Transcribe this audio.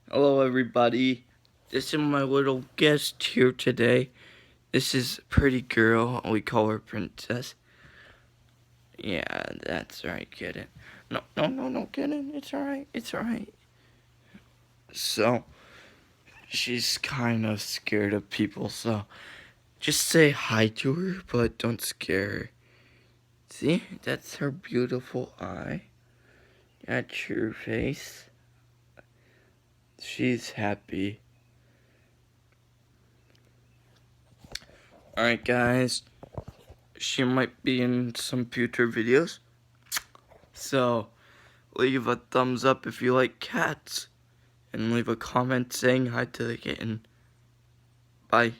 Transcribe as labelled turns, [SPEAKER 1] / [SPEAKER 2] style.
[SPEAKER 1] Hello, everybody. This is my little guest here today. This is a pretty girl. We call her Princess. Yeah, that's right, kitten. No, kitten. It's alright. It's alright. So, she's kind of scared of people, so just say hi to her, but don't scare her. See? That's her beautiful eye. That's her face. She's happy. Alright, guys. She might be in some future videos. So, leave a thumbs up if you like cats. And leave a comment saying hi to the kitten. Bye.